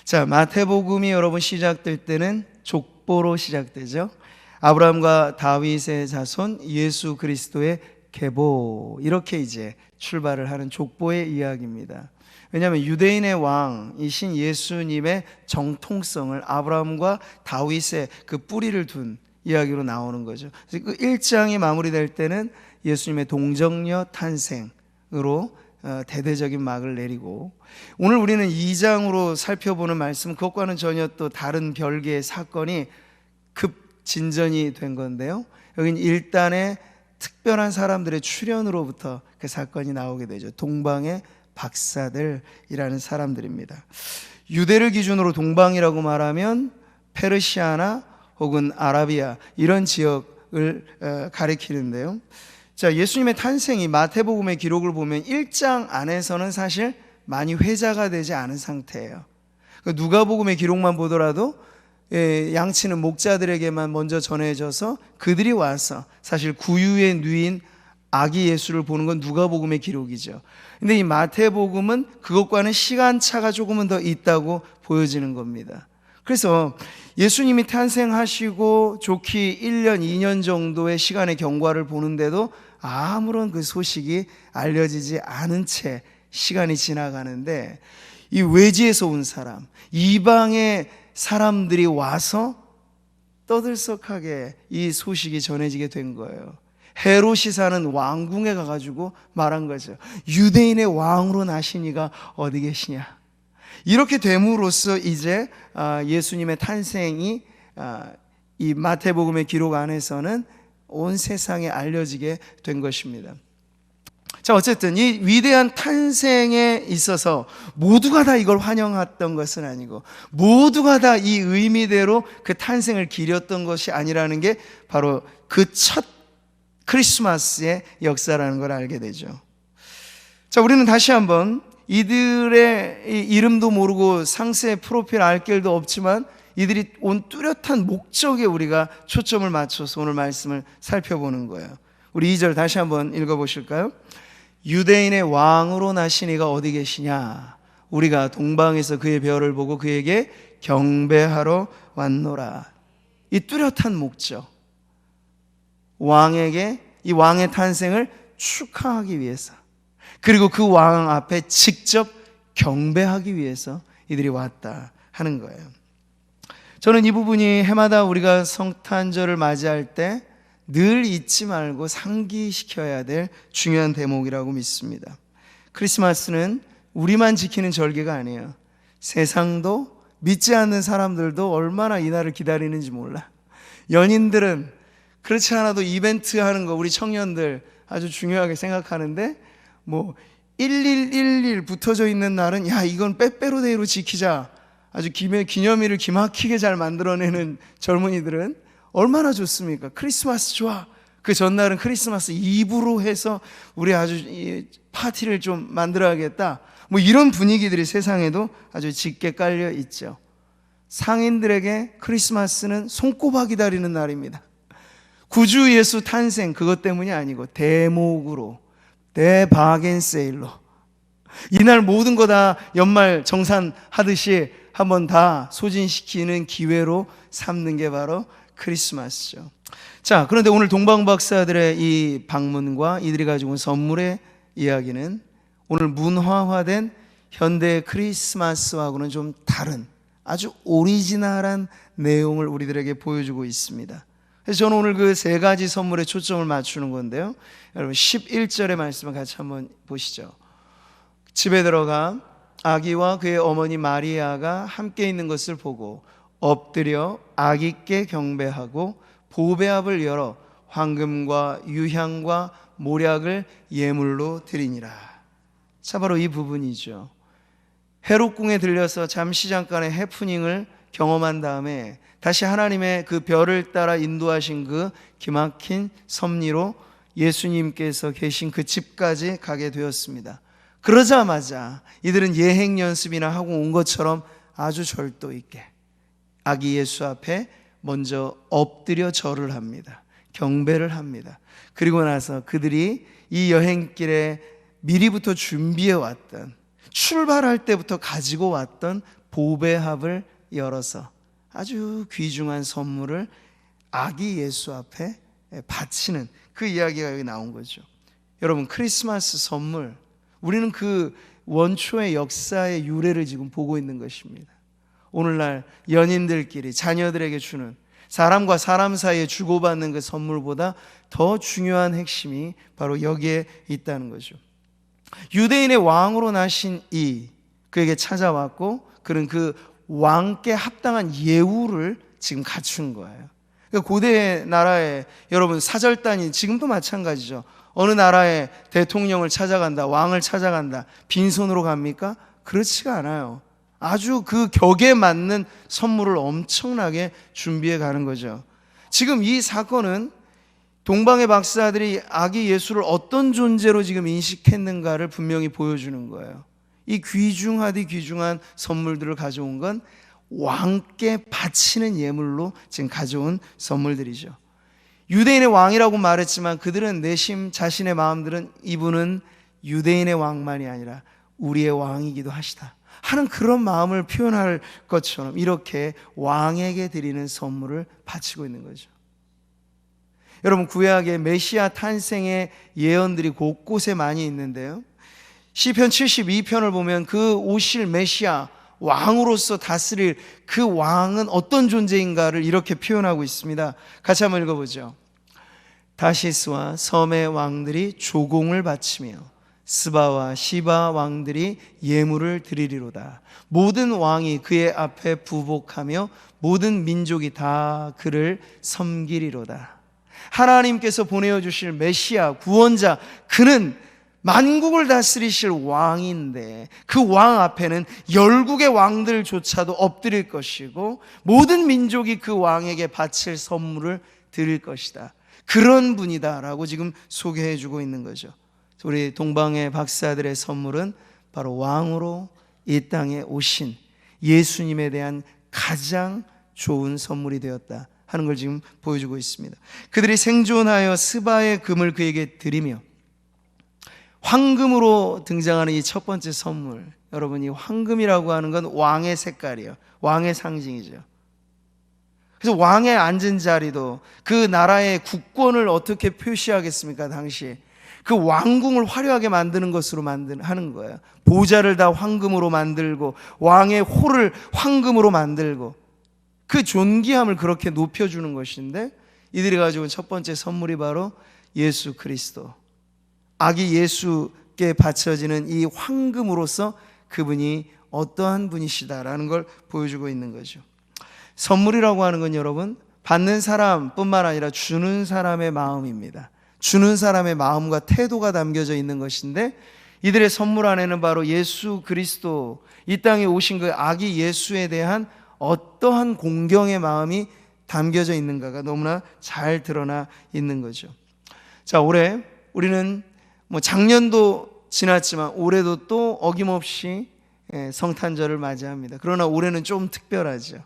자, 마태복음이 여러분 시작될 때는 족보로 시작되죠. 아브라함과 다윗의 자손 예수 그리스도의 계보, 이렇게 이제 출발을 하는 족보의 이야기입니다. 왜냐하면 유대인의 왕이신 예수님의 정통성을 아브라함과 다윗의 그 뿌리를 둔 이야기로 나오는 거죠. 그래서 그 1장이 마무리될 때는 예수님의 동정녀 탄생으로 대대적인 막을 내리고, 오늘 우리는 2장으로 살펴보는 말씀, 그것과는 전혀 또 다른 별개의 사건이 급진전이 된 건데요, 여기는 일단의 특별한 사람들의 출현으로부터 그 사건이 나오게 되죠. 동방의 박사들이라는 사람들입니다. 유대를 기준으로 동방이라고 말하면 페르시아나 혹은 아라비아, 이런 지역을 가리키는데요. 자, 예수님의 탄생이 마태복음의 기록을 보면 1장 안에서는 사실 많이 회자가 되지 않은 상태예요. 누가복음의 기록만 보더라도 양치는 목자들에게만 먼저 전해져서 그들이 와서 사실 구유에 누인 아기 예수를 보는 건 누가복음의 기록이죠. 근데 이 마태복음은 그것과는 시간차가 조금은 더 있다고 보여지는 겁니다. 그래서 예수님이 탄생하시고 좋기 1년, 2년 정도의 시간의 경과를 보는데도 아무런 그 소식이 알려지지 않은 채 시간이 지나가는데, 이 외지에서 온 사람, 이방의 사람들이 와서 떠들썩하게 이 소식이 전해지게 된 거예요. 헤롯이 사는 왕궁에 가가지고 말한 거죠. 유대인의 왕으로 나신 이가 어디 계시냐. 이렇게 됨으로써 이제 예수님의 탄생이 이 마태복음의 기록 안에서는 온 세상에 알려지게 된 것입니다. 자, 어쨌든 이 위대한 탄생에 있어서 모두가 다 이걸 환영했던 것은 아니고, 모두가 다 이 의미대로 그 탄생을 기렸던 것이 아니라는 게 바로 그 첫 크리스마스의 역사라는 걸 알게 되죠. 자, 우리는 다시 한번 이들의 이름도 모르고 상세 프로필 알 길도 없지만 이들이 온 뚜렷한 목적에 우리가 초점을 맞춰서 오늘 말씀을 살펴보는 거예요. 우리 2절 다시 한번 읽어보실까요? 유대인의 왕으로 나신 이가 어디 계시냐. 우리가 동방에서 그의 별을 보고 그에게 경배하러 왔노라. 이 뚜렷한 목적, 왕에게 이 왕의 탄생을 축하하기 위해서, 그리고 그 왕 앞에 직접 경배하기 위해서 이들이 왔다 하는 거예요. 저는 이 부분이 해마다 우리가 성탄절을 맞이할 때 늘 잊지 말고 상기시켜야 될 중요한 대목이라고 믿습니다. 크리스마스는 우리만 지키는 절기가 아니에요. 세상도, 믿지 않는 사람들도 얼마나 이 날을 기다리는지 몰라. 연인들은 그렇지 않아도 이벤트 하는 거 우리 청년들 아주 중요하게 생각하는데, 뭐 1111 붙어져 있는 날은 야, 이건 빼빼로데이로 지키자, 아주 기념일을 기막히게 잘 만들어내는 젊은이들은 얼마나 좋습니까? 크리스마스 좋아. 그 전날은 크리스마스 이브로 해서 우리 아주 파티를 좀 만들어야겠다, 뭐 이런 분위기들이 세상에도 아주 짙게 깔려 있죠. 상인들에게 크리스마스는 손꼽아 기다리는 날입니다. 구주 예수 탄생, 그것 때문이 아니고 대목으로, 대바겐세일로 이날 모든 거 다 연말 정산하듯이 한번 다 소진시키는 기회로 삼는 게 바로 크리스마스죠. 자, 그런데 오늘 동방박사들의 이 방문과 이들이 가지고 온 선물의 이야기는 오늘 문화화된 현대 크리스마스하고는 좀 다른 아주 오리지널한 내용을 우리들에게 보여주고 있습니다. 그래서 저는 오늘 그 세 가지 선물에 초점을 맞추는 건데요, 여러분 11절의 말씀을 같이 한번 보시죠. 집에 들어가 아기와 그의 어머니 마리아가 함께 있는 것을 보고 엎드려 아기께 경배하고 보배압을 열어 황금과 유향과 모략을 예물로 드리니라. 자, 바로 이 부분이죠. 헤롯궁에 들려서 잠시 잠깐의 해프닝을 경험한 다음에 다시 하나님의 그 별을 따라 인도하신 그 기막힌 섭리로 예수님께서 계신 그 집까지 가게 되었습니다. 그러자마자 이들은 예행 연습이나 하고 온 것처럼 아주 절도 있게 아기 예수 앞에 먼저 엎드려 절을 합니다. 경배를 합니다. 그리고 나서 그들이 이 여행길에 미리부터 준비해 왔던, 출발할 때부터 가지고 왔던 보배합을 열어서 아주 귀중한 선물을 아기 예수 앞에 바치는 그 이야기가 여기 나온 거죠. 여러분, 크리스마스 선물, 우리는 그 원초의 역사의 유래를 지금 보고 있는 것입니다. 오늘날 연인들끼리 자녀들에게 주는, 사람과 사람 사이에 주고받는 그 선물보다 더 중요한 핵심이 바로 여기에 있다는 거죠. 유대인의 왕으로 나신 그에게 찾아왔고, 그는 그 왕께 합당한 예우를 지금 갖춘 거예요. 그러니까 고대 나라에 여러분 사절단이 지금도 마찬가지죠. 어느 나라의 대통령을 찾아간다, 왕을 찾아간다, 빈손으로 갑니까? 그렇지가 않아요. 아주 그 격에 맞는 선물을 엄청나게 준비해 가는 거죠. 지금 이 사건은 동방의 박사들이 아기 예수를 어떤 존재로 지금 인식했는가를 분명히 보여주는 거예요. 이 귀중하디 귀중한 선물들을 가져온 건 왕께 바치는 예물로 지금 가져온 선물들이죠. 유대인의 왕이라고 말했지만 그들은 내심 자신의 마음들은 이분은 유대인의 왕만이 아니라 우리의 왕이기도 하시다 하는 그런 마음을 표현할 것처럼 이렇게 왕에게 드리는 선물을 바치고 있는 거죠. 여러분, 구약의 메시아 탄생의 예언들이 곳곳에 많이 있는데요, 시편 72편을 보면 그 오실 메시아, 왕으로서 다스릴 그 왕은 어떤 존재인가를 이렇게 표현하고 있습니다. 같이 한번 읽어보죠. 다시스와 섬의 왕들이 조공을 바치며 스바와 시바 왕들이 예물을 드리리로다. 모든 왕이 그의 앞에 부복하며 모든 민족이 다 그를 섬기리로다. 하나님께서 보내어 주실 메시아 구원자, 그는 만국을 다스리실 왕인데 그 왕 앞에는 열국의 왕들조차도 엎드릴 것이고 모든 민족이 그 왕에게 바칠 선물을 드릴 것이다. 그런 분이다라고 지금 소개해 주고 있는 거죠. 우리 동방의 박사들의 선물은 바로 왕으로 이 땅에 오신 예수님에 대한 가장 좋은 선물이 되었다 하는 걸 지금 보여주고 있습니다. 그들이 생존하여 스바의 금을 그에게 드리며, 황금으로 등장하는 이 첫 번째 선물, 여러분, 이 황금이라고 하는 건 왕의 색깔이에요. 왕의 상징이죠. 그래서 왕의 앉은 자리도 그 나라의 국권을 어떻게 표시하겠습니까? 당시 그 왕궁을 화려하게 만드는 것으로 하는 거예요. 보좌를 다 황금으로 만들고 왕의 홀을 황금으로 만들고 그 존귀함을 그렇게 높여주는 것인데, 이들이 가지고 첫 번째 선물이 바로 예수 그리스도, 아기 예수께 바쳐지는 이 황금으로서 그분이 어떠한 분이시다라는 걸 보여주고 있는 거죠. 선물이라고 하는 건 여러분, 받는 사람뿐만 아니라 주는 사람의 마음입니다. 주는 사람의 마음과 태도가 담겨져 있는 것인데, 이들의 선물 안에는 바로 예수 그리스도, 이 땅에 오신 그 아기 예수에 대한 어떠한 공경의 마음이 담겨져 있는가가 너무나 잘 드러나 있는 거죠. 자, 올해 우리는 작년도 지났지만 올해도 또 어김없이 성탄절을 맞이합니다. 그러나 올해는 좀 특별하죠.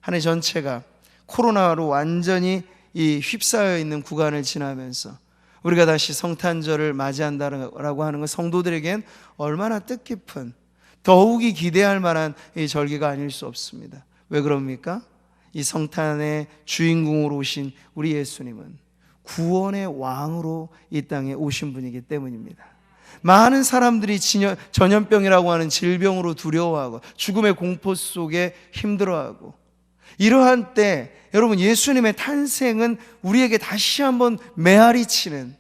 한 해 전체가 코로나로 완전히 휩싸여 있는 구간을 지나면서 우리가 다시 성탄절을 맞이한다라고 하는 건 성도들에겐 얼마나 뜻깊은, 더욱이 기대할 만한 이 절기가 아닐 수 없습니다. 왜 그럽니까? 이 성탄의 주인공으로 오신 우리 예수님은 구원의 왕으로 이 땅에 오신 분이기 때문입니다. 많은 사람들이 전염병이라고 하는 질병으로 두려워하고 죽음의 공포 속에 힘들어하고, 이러한 때 여러분, 예수님의 탄생은 우리에게 다시 한번 메아리치는,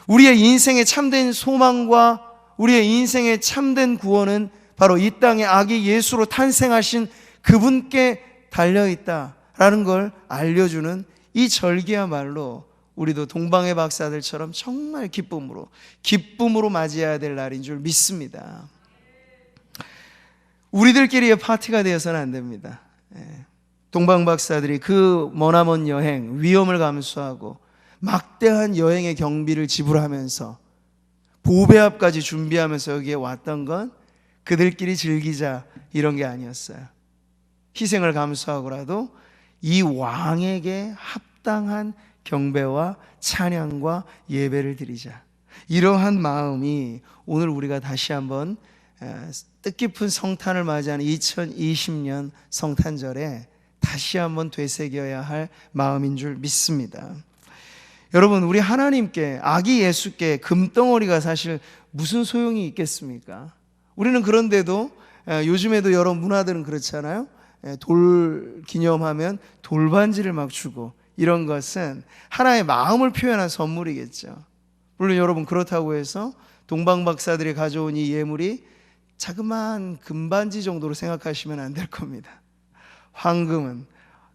우리의 인생의 참된 소망과 우리의 인생의 참된 구원은 바로 이 땅에 아기 예수로 탄생하신 그분께 달려있다라는 걸 알려주는 이 절기야말로 우리도 동방의 박사들처럼 정말 기쁨으로 맞이해야 될 날인 줄 믿습니다. 우리들끼리의 파티가 되어서는 안 됩니다. 동방 박사들이 그 머나먼 여행, 위험을 감수하고 막대한 여행의 경비를 지불하면서 보배합까지 준비하면서 여기에 왔던 건 그들끼리 즐기자 이런 게 아니었어요. 희생을 감수하고라도 이 왕에게 합당한 경배와 찬양과 예배를 드리자, 이러한 마음이 오늘 우리가 다시 한번 뜻깊은 성탄을 맞이하는 2020년 성탄절에 다시 한번 되새겨야 할 마음인 줄 믿습니다. 여러분, 우리 하나님께, 아기 예수께 금덩어리가 사실 무슨 소용이 있겠습니까? 우리는 그런데도 요즘에도 여러 문화들은 그렇잖아요. 돌 기념하면 돌반지를 막 주고, 이런 것은 하나의 마음을 표현한 선물이겠죠. 물론 여러분, 그렇다고 해서 동방 박사들이 가져온 이 예물이 자그마한 금반지 정도로 생각하시면 안 될 겁니다. 황금은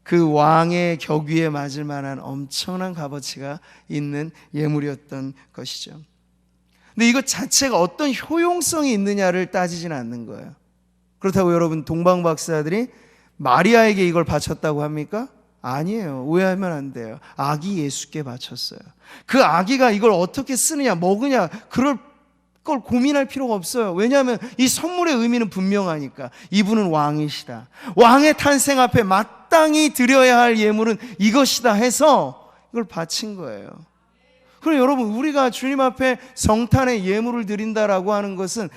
그 왕의 격위에 맞을 만한 엄청난 값어치가 있는 예물이었던 것이죠. 근데 이것 자체가 어떤 효용성이 있느냐를 따지진 않는 거예요. 그렇다고 여러분, 동방 박사들이 마리아에게 이걸 바쳤다고 합니까? 아니에요. 오해하면 안 돼요. 아기 예수께 바쳤어요. 그 아기가 이걸 어떻게 쓰느냐, 먹으냐, 그럴 걸 고민할 필요가 없어요. 왜냐하면 이 선물의 의미는 분명하니까. 이분은 왕이시다, 왕의 탄생 앞에 마땅히 드려야 할 예물은 이것이다 해서 이걸 바친 거예요. 그럼 여러분, 우리가 주님 앞에 성탄의 예물을 드린다라고 하는 것은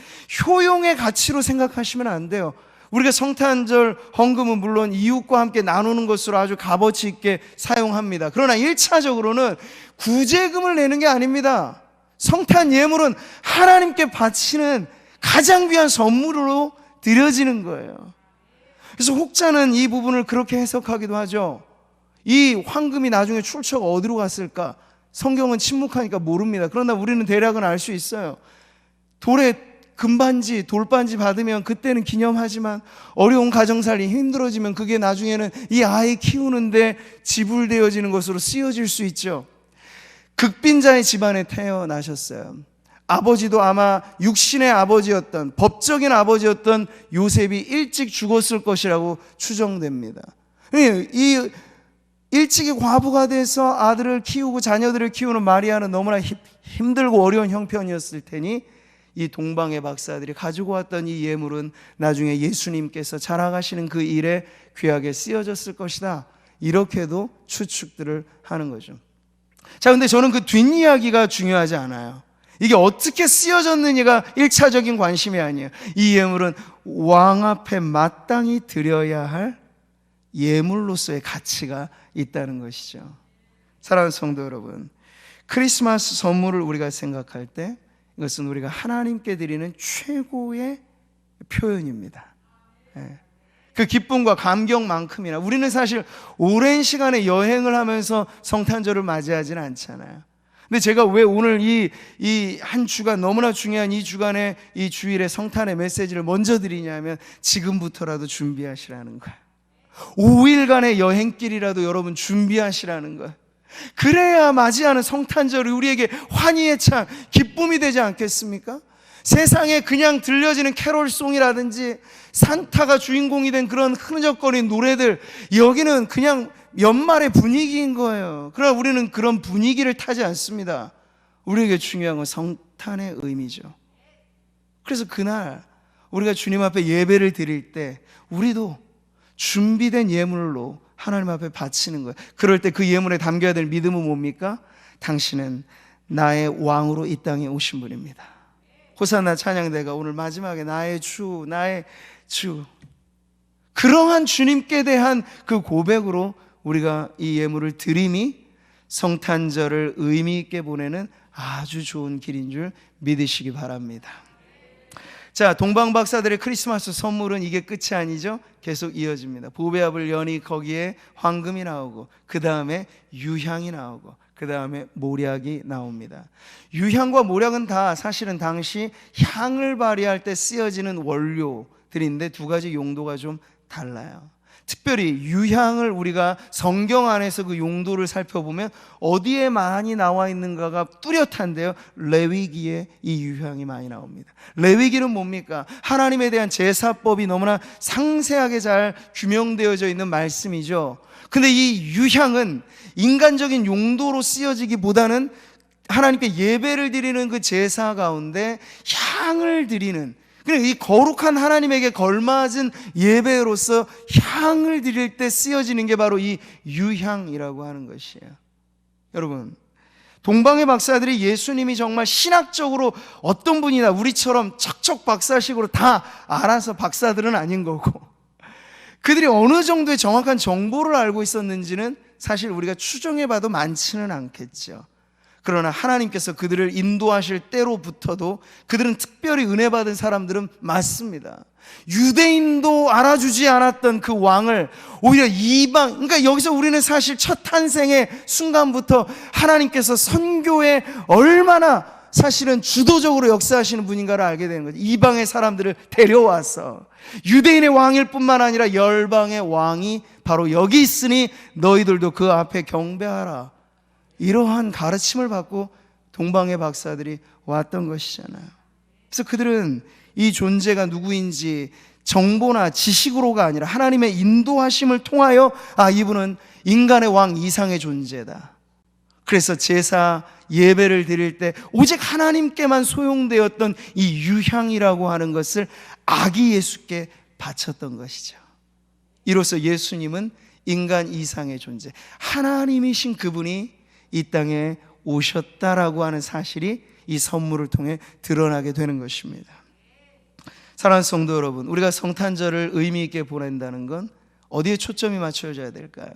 효용의 가치로 생각하시면 안 돼요. 우리가 성탄절 헌금은 물론 이웃과 함께 나누는 것으로 아주 값어치 있게 사용합니다. 그러나 1차적으로는 구제금을 내는 게 아닙니다. 성탄 예물은 하나님께 바치는 가장 귀한 선물로 드려지는 거예요. 그래서 혹자는 이 부분을 그렇게 해석하기도 하죠. 이 황금이 나중에 출처가 어디로 갔을까? 성경은 침묵하니까 모릅니다. 그러나 우리는 대략은 알 수 있어요. 돌에 금반지, 돌반지 받으면 그때는 기념하지만 어려운 가정살이 힘들어지면 그게 나중에는 이 아이 키우는데 지불되어지는 것으로 쓰여질 수 있죠. 극빈자의 집안에 태어나셨어요. 아버지도 아마 육신의 아버지였던, 법적인 아버지였던 요셉이 일찍 죽었을 것이라고 추정됩니다. 이 일찍이 과부가 돼서 아들을 키우고 자녀들을 키우는 마리아는 너무나 힘들고 어려운 형편이었을 테니 이 동방의 박사들이 가지고 왔던 이 예물은 나중에 예수님께서 자라가시는 그 일에 귀하게 쓰여졌을 것이다, 이렇게도 추측들을 하는 거죠. 자, 근데 저는 그 뒷이야기가 중요하지 않아요. 이게 어떻게 쓰여졌느냐가 1차적인 관심이 아니에요. 이 예물은 왕 앞에 마땅히 드려야 할 예물로서의 가치가 있다는 것이죠. 사랑하는 성도 여러분, 크리스마스 선물을 우리가 생각할 때 이것은 우리가 하나님께 드리는 최고의 표현입니다. 그 기쁨과 감격만큼이나 우리는 사실 오랜 시간의 여행을 하면서 성탄절을 맞이하지는 않잖아요. 근데 제가 왜 오늘 이 한 주간, 너무나 중요한 이 주간의 이 주일의 성탄의 메시지를 먼저 드리냐면, 지금부터라도 준비하시라는 거예요. 5일간의 여행길이라도 여러분 준비하시라는 거예요. 그래야 맞이하는 성탄절이 우리에게 환희의 창, 기쁨이 되지 않겠습니까? 세상에 그냥 들려지는 캐롤송이라든지 산타가 주인공이 된 그런 흐느적거리는 노래들, 여기는 그냥 연말의 분위기인 거예요. 그러나 우리는 그런 분위기를 타지 않습니다. 우리에게 중요한 건 성탄의 의미죠. 그래서 그날 우리가 주님 앞에 예배를 드릴 때 우리도 준비된 예물로 하나님 앞에 바치는 거예요. 그럴 때 그 예물에 담겨야 될 믿음은 뭡니까? 당신은 나의 왕으로 이 땅에 오신 분입니다. 호산나 찬양대가 오늘 마지막에 나의 주, 나의 주, 그러한 주님께 대한 그 고백으로 우리가 이 예물을 드림이 성탄절을 의미 있게 보내는 아주 좋은 길인 줄 믿으시기 바랍니다. 자, 동방박사들의 크리스마스 선물은 이게 끝이 아니죠. 계속 이어집니다. 보배합을 여니 거기에 황금이 나오고, 그 다음에 유향이 나오고, 그 다음에 모략이 나옵니다. 유향과 모략은 다 사실은 당시 향을 발휘할 때 쓰여지는 원료들인데 두 가지 용도가 좀 달라요. 특별히 유향을 우리가 성경 안에서 그 용도를 살펴보면 어디에 많이 나와 있는가가 뚜렷한데요, 레위기에 이 유향이 많이 나옵니다. 레위기는 뭡니까? 하나님에 대한 제사법이 너무나 상세하게 잘 규명되어져 있는 말씀이죠. 근데 이 유향은 인간적인 용도로 쓰여지기보다는 하나님께 예배를 드리는 그 제사 가운데 향을 드리는, 그러니까 이 거룩한 하나님에게 걸맞은 예배로서 향을 드릴 때 쓰여지는 게 바로 이 유향이라고 하는 것이에요. 여러분, 동방의 박사들이 예수님이 정말 신학적으로 어떤 분이나 우리처럼 척척 박사식으로 다 알아서 박사들은 아닌 거고, 그들이 어느 정도의 정확한 정보를 알고 있었는지는 사실 우리가 추정해봐도 많지는 않겠죠. 그러나 하나님께서 그들을 인도하실 때로부터도 그들은 특별히 은혜 받은 사람들은 맞습니다. 유대인도 알아주지 않았던 그 왕을 오히려 이방, 그러니까 여기서 우리는 사실 첫 탄생의 순간부터 하나님께서 선교에 얼마나 사실은 주도적으로 역사하시는 분인가를 알게 되는 거죠. 이방의 사람들을 데려와서 유대인의 왕일 뿐만 아니라 열방의 왕이 바로 여기 있으니 너희들도 그 앞에 경배하라, 이러한 가르침을 받고 동방의 박사들이 왔던 것이잖아요. 그래서 그들은 이 존재가 누구인지 정보나 지식으로가 아니라 하나님의 인도하심을 통하여 이분은 인간의 왕 이상의 존재다. 그래서 제사 예배를 드릴 때 오직 하나님께만 소용되었던 이 유향이라고 하는 것을 아기 예수께 바쳤던 것이죠. 이로써 예수님은 인간 이상의 존재, 하나님이신 그분이 이 땅에 오셨다라고 하는 사실이 이 선물을 통해 드러나게 되는 것입니다. 사랑하는 성도 여러분, 우리가 성탄절을 의미 있게 보낸다는 건 어디에 초점이 맞춰져야 될까요?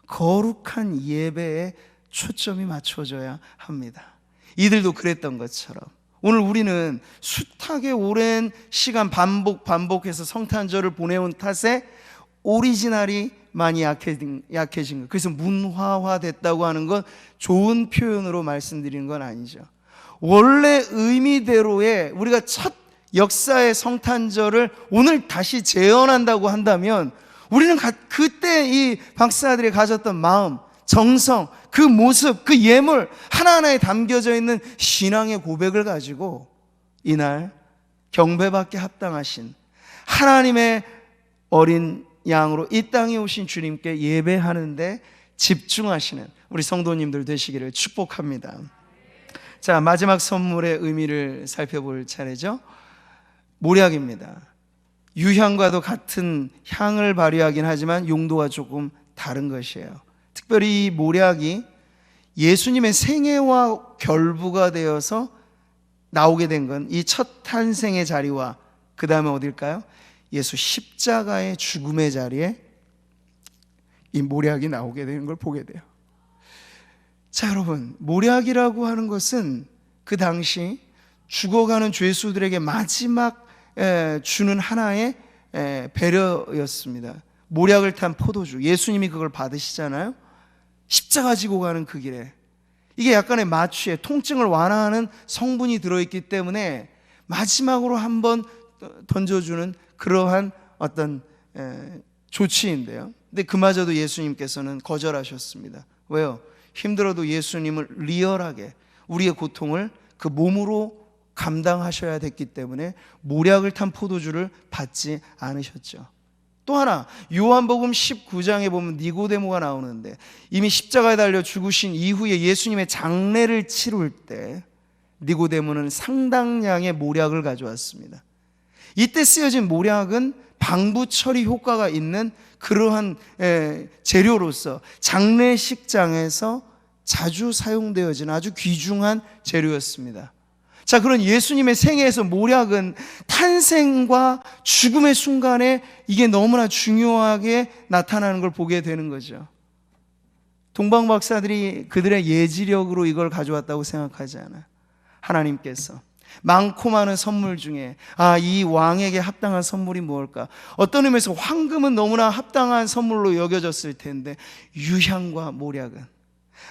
거룩한 예배에 초점이 맞춰져야 합니다. 이들도 그랬던 것처럼 오늘 우리는 숱하게 오랜 시간 반복해서 성탄절을 보내온 탓에 오리지널이 많이 약해진 것, 그래서 문화화됐다고 하는 건 좋은 표현으로 말씀드리는 건 아니죠. 원래 의미대로의 우리가 첫 역사의 성탄절을 오늘 다시 재현한다고 한다면 우리는 그때 이 박사들이 가졌던 마음, 정성, 그 모습, 그 예물 하나하나에 담겨져 있는 신앙의 고백을 가지고 이날 경배받게 합당하신 하나님의 어린 양으로 이 땅에 오신 주님께 예배하는데 집중하시는 우리 성도님들 되시기를 축복합니다. 자, 마지막 선물의 의미를 살펴볼 차례죠. 모략입니다. 유향과도 같은 향을 발휘하긴 하지만 용도가 조금 다른 것이에요. 특별히 이 모략이 예수님의 생애와 결부가 되어서 나오게 된 건 이 첫 탄생의 자리와 그 다음에 어딜까요? 예수 십자가의 죽음의 자리에 이 모략이 나오게 되는 걸 보게 돼요. 자, 여러분, 모략이라고 하는 것은 그 당시 죽어가는 죄수들에게 마지막 주는 하나의 배려였습니다. 모략을 탄 포도주, 예수님이 그걸 받으시잖아요. 십자가 지고 가는 그 길에 이게 약간의 마취에 통증을 완화하는 성분이 들어있기 때문에 마지막으로 한번 던져주는 그러한 어떤 조치인데요. 근데 그마저도 예수님께서는 거절하셨습니다. 왜요? 힘들어도 예수님을 리얼하게 우리의 고통을 그 몸으로 감당하셔야 됐기 때문에 모략을 탄 포도주를 받지 않으셨죠. 또 하나, 요한복음 19장에 보면 니고데모가 나오는데 이미 십자가에 달려 죽으신 이후에 예수님의 장례를 치룰 때 니고데모는 상당량의 모략을 가져왔습니다. 이때 쓰여진 모략은 방부 처리 효과가 있는 그러한 재료로서 장례식장에서 자주 사용되어지는 아주 귀중한 재료였습니다. 자, 그런 예수님의 생애에서 모략은 탄생과 죽음의 순간에 이게 너무나 중요하게 나타나는 걸 보게 되는 거죠. 동방 박사들이 그들의 예지력으로 이걸 가져왔다고 생각하지 않아요. 하나님께서 많고 많은 선물 중에 이 왕에게 합당한 선물이 무엇일까? 어떤 의미에서 황금은 너무나 합당한 선물로 여겨졌을 텐데 유향과 모략은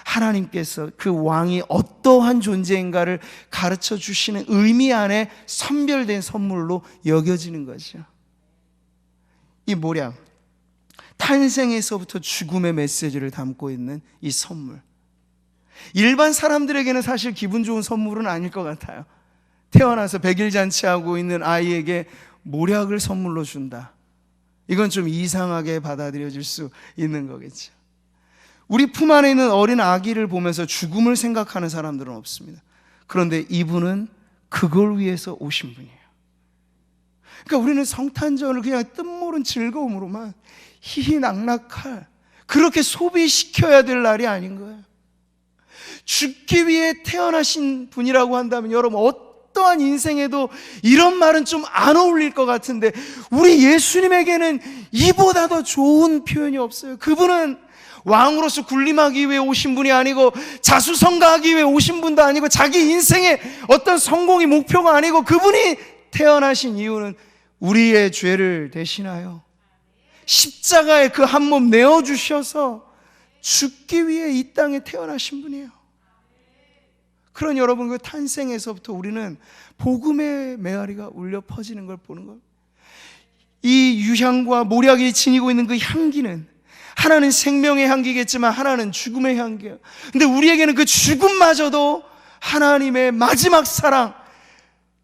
하나님께서 그 왕이 어떠한 존재인가를 가르쳐 주시는 의미 안에 선별된 선물로 여겨지는 거죠. 이 모략, 탄생에서부터 죽음의 메시지를 담고 있는 이 선물, 일반 사람들에게는 사실 기분 좋은 선물은 아닐 것 같아요. 태어나서 백일잔치하고 있는 아이에게 모략을 선물로 준다, 이건 좀 이상하게 받아들여질 수 있는 거겠죠. 우리 품 안에 있는 어린 아기를 보면서 죽음을 생각하는 사람들은 없습니다. 그런데 이분은 그걸 위해서 오신 분이에요. 그러니까 우리는 성탄절을 그냥 뜻모른 즐거움으로만 희희낙낙할, 그렇게 소비시켜야 될 날이 아닌 거예요. 죽기 위해 태어나신 분이라고 한다면 여러분 어떠한 인생에도 이런 말은 좀 안 어울릴 것 같은데 우리 예수님에게는 이보다 더 좋은 표현이 없어요. 그분은 왕으로서 군림하기 위해 오신 분이 아니고 자수성가하기 위해 오신 분도 아니고 자기 인생의 어떤 성공이 목표가 아니고 그분이 태어나신 이유는 우리의 죄를 대신하여 십자가에 그 한 몸 내어주셔서 죽기 위해 이 땅에 태어나신 분이에요. 그런 여러분 그 탄생에서부터 우리는 복음의 메아리가 울려 퍼지는 걸 보는 거예요. 이 유향과 모략이 지니고 있는 그 향기는 하나는 생명의 향기겠지만 하나는 죽음의 향기예요. 근데 우리에게는 그 죽음마저도 하나님의 마지막 사랑,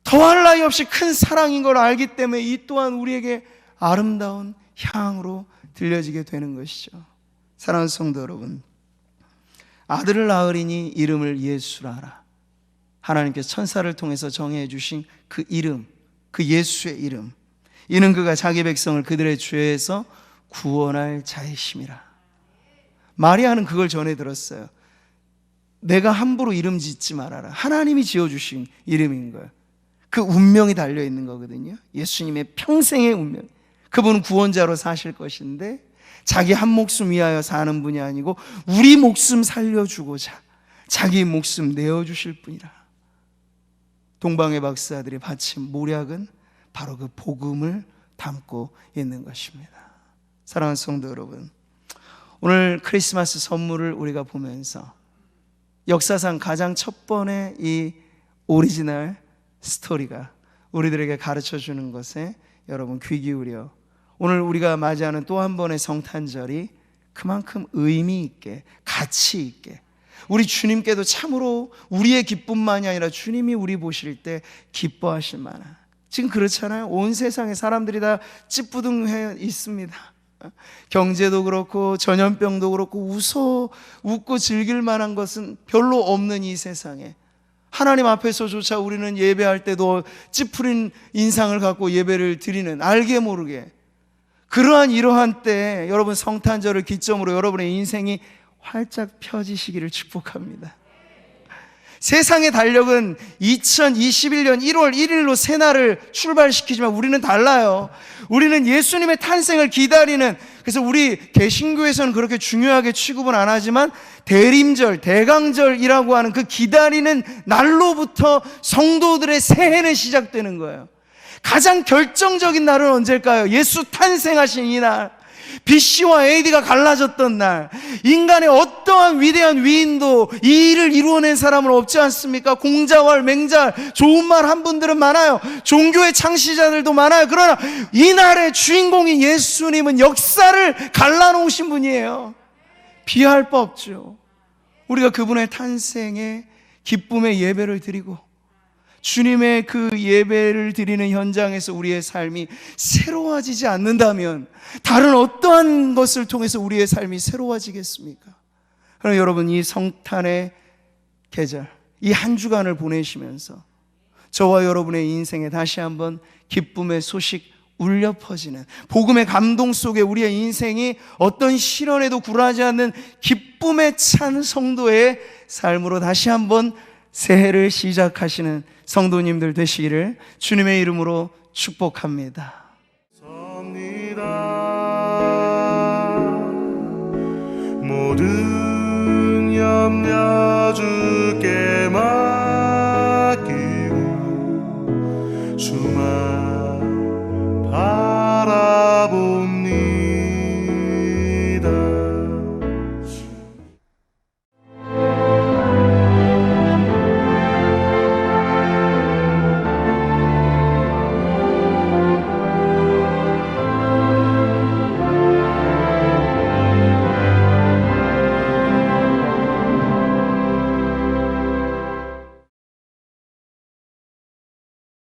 더할 나위 없이 큰 사랑인 걸 알기 때문에 이 또한 우리에게 아름다운 향으로 들려지게 되는 것이죠. 사랑하는 성도 여러분, 아들을 낳으리니 이름을 예수라 하라. 하나님께서 천사를 통해서 정해 주신 그 이름, 그 예수의 이름, 이는 그가 자기 백성을 그들의 죄에서 구원할 자이심이라. 마리아는 그걸 전해 들었어요. 내가 함부로 이름 짓지 말아라. 하나님이 지어주신 이름인 거예요. 그 운명이 달려있는 거거든요. 예수님의 평생의 운명. 그분은 구원자로 사실 것인데 자기 한 목숨 위하여 사는 분이 아니고 우리 목숨 살려주고자 자기 목숨 내어주실 분이라. 동방의 박사들이 바친 모략은 바로 그 복음을 담고 있는 것입니다. 사랑하는 성도 여러분, 오늘 크리스마스 선물을 우리가 보면서 역사상 가장 첫 번의 이 오리지널 스토리가 우리들에게 가르쳐 주는 것에 여러분 귀 기울여 오늘 우리가 맞이하는 또 한 번의 성탄절이 그만큼 의미 있게 가치 있게 우리 주님께도 참으로 우리의 기쁨만이 아니라 주님이 우리 보실 때 기뻐하실 만한, 지금 그렇잖아요. 온 세상에 사람들이 다 찌뿌둥해 있습니다. 경제도 그렇고 전염병도 그렇고 웃고 즐길 만한 것은 별로 없는 이 세상에 하나님 앞에서조차 우리는 예배할 때도 찌푸린 인상을 갖고 예배를 드리는, 알게 모르게 그러한 이러한 때 여러분 성탄절을 기점으로 여러분의 인생이 활짝 펴지시기를 축복합니다. 세상의 달력은 2021년 1월 1일로 새날을 출발시키지만 우리는 달라요. 우리는 예수님의 탄생을 기다리는, 그래서 우리 개신교에서는 그렇게 중요하게 취급은 안 하지만 대림절, 대강절이라고 하는 그 기다리는 날로부터 성도들의 새해는 시작되는 거예요. 가장 결정적인 날은 언제일까요? 예수 탄생하신 이날, BC와 AD가 갈라졌던 날, 인간의 어떠한 위대한 위인도 이 일을 이루어낸 사람은 없지 않습니까? 공자왈, 맹자, 좋은 말 한 분들은 많아요. 종교의 창시자들도 많아요. 그러나 이날의 주인공인 예수님은 역사를 갈라놓으신 분이에요. 비할 바 없죠. 우리가 그분의 탄생에 기쁨의 예배를 드리고 주님의 그 예배를 드리는 현장에서 우리의 삶이 새로워지지 않는다면 다른 어떠한 것을 통해서 우리의 삶이 새로워지겠습니까? 그럼 여러분, 이 성탄의 계절, 이 한 주간을 보내시면서 저와 여러분의 인생에 다시 한번 기쁨의 소식 울려 퍼지는, 복음의 감동 속에 우리의 인생이 어떤 시련에도 굴하지 않는 기쁨에 찬 성도의 삶으로 다시 한번 새해를 시작하시는 성도님들 되시기를 주님의 이름으로 축복합니다. 모든 염려 주께